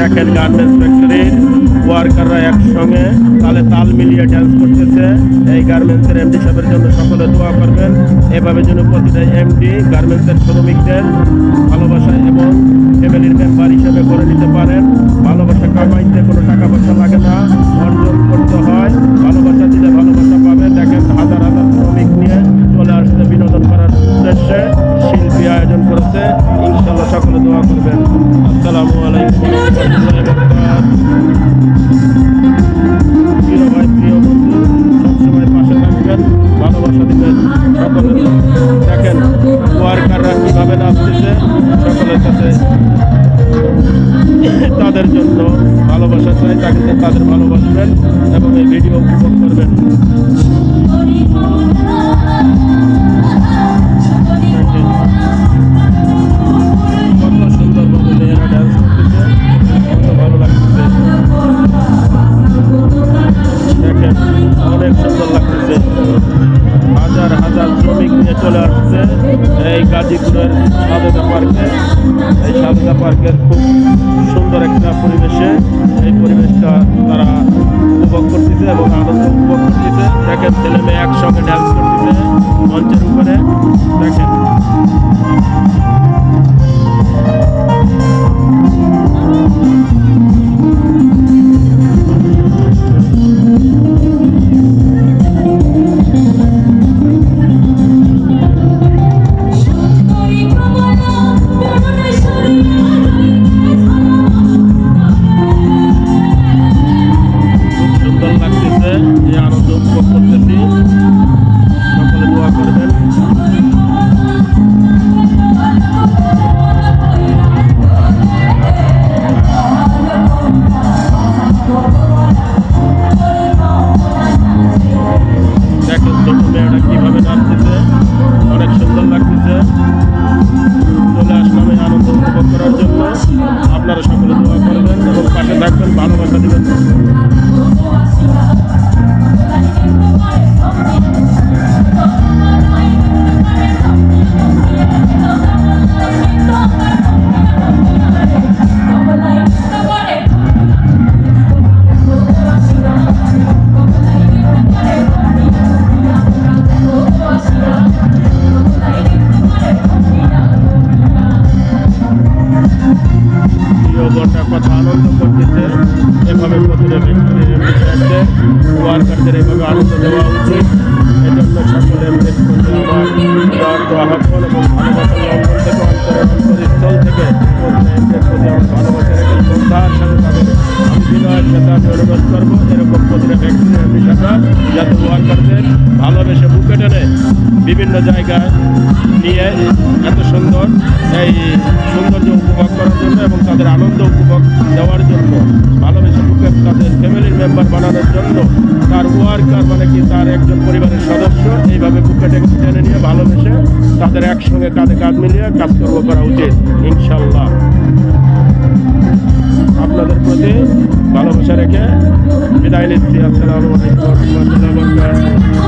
দেখেন গার্মেন্টস ফ্যাক্টরির ওয়ার্কাররা একসঙ্গে তালে তাল মিলিয়ে ড্যান্স করতেছে। এই গার্মেন্টসের এমডি সাহেবের জন্য সকলে দোয়া করবেন। এভাবে যেন প্রতিটা এমডি গার্মেন্টসের শ্রমিকদের ভালোবাসা এবং ফ্যামিলির মেম্বার হিসেবে করে নিতে পারেন। ভালোবাসা কামাইতে কোনো টাকা পয়সা লাগে না, অর্জন করতে হয়। ভালোবাসা দিলে ভালোবাসা পাবে। দেখেন হাজার হাজার শ্রমিক নিয়ে চলে আসছে বিনোদন করার উদ্দেশ্যে, শিল্পী আয়োজন করেছে। ইনশাল্লাহ সকলে দোয়া করবেন। আসসালামু আলাইকুম ওয়া রাহমাতুল্লাহ। প্রিয় ভাই, প্রিয় বন্ধু, সবসময় পাশে থাকবেন, ভালোবাসা দিবেন সকলে। দেখেন ওয়ার্কাররা কিভাবে নাচতেছে, সকলের কাছে তাদের জন্য ভালোবাসা চাই। তাদের ভালোবাসবেন এবং এই ভিডিও উপভোগ করবেন। কত সুন্দরভাবে মেয়েরা ডান্স করতেছে, কত ভালো লাগতেছে। দেখেন অনেক সুন্দর লাগতেছে। হাজার হাজার শ্রমিক নিয়ে চলে আসছে এই গাজীপুরের স্বাধীনতা পার্কে। এই স্বাধীনতা পার্কের খুব সুন্দর একটা পরিবেশে এই পরিবেশটা তারা উপভোগ করতেছে এবং আনন্দ উপভোগ করতেছে। দেখেন ছেলে মেয়ে একসঙ্গে ড্যান্স করতেছে মঞ্চের উপরে। দেখেন এই আনন্দ উপভোগ করতেছি। সকলে দোয়া করবেন। দেখেন ছোট মেয়েটা কিভাবে নাচতেছে, অনেক সুন্দর লাগতেছে। চলে আসলাম এই আনন্দ উপভোগ করার জন্য। আপনারা সকলে দোয়া করবেন এবং পাশে থাকবেন, ভালোবাসা দিবেন। ঘন্টা কথা আনন্দ করতেছে। এভাবে প্রতিটা ব্যক্তিদের ওয়ার্কারদের এভাবে আনন্দ দেওয়া উচিত। এজন্য সকলের আমার আহ্বান এবং ভালোবাসার লঙ্ঘন থেকে অন্তরস্থল থেকে প্রতি আমার ভালোবাসা রেখে শ্রদ্ধার সাথে তাদের আমি বিনয়ের সাথে আমি অনুরোধ করবো এরকম প্রতিটা ব্যক্তির এমনি সাথে যাতে ওয়ার্কারদের ভালোবেসে বুকে টেনে বিভিন্ন জায়গায় নিয়ে এত সুন্দর এই সৌন্দর্য উপভোগ করার জন্য এবং তাদের আনন্দ উপভোগ দেওয়ার জন্য, ভালোবেসে বুকে তাদের ফ্যামিলির মেম্বার বানানোর জন্য, তার ওয়ার্কার মানে কি তার একজন পরিবারের সদস্য, এইভাবে বুকে টেনে নিয়ে ভালোবেসে তাদের একসঙ্গে কাঁধে কাঁধ মিলিয়ে কাজকর্ম করা উচিত। ইনশাল্লাহ আপনাদের প্রতি ভালোবাসা রেখে বিদায় নিচ্ছি। আসসালামু আলাইকুম ওয়া রাহমাতুল্লাহি ওয়া বারাকাতুহু।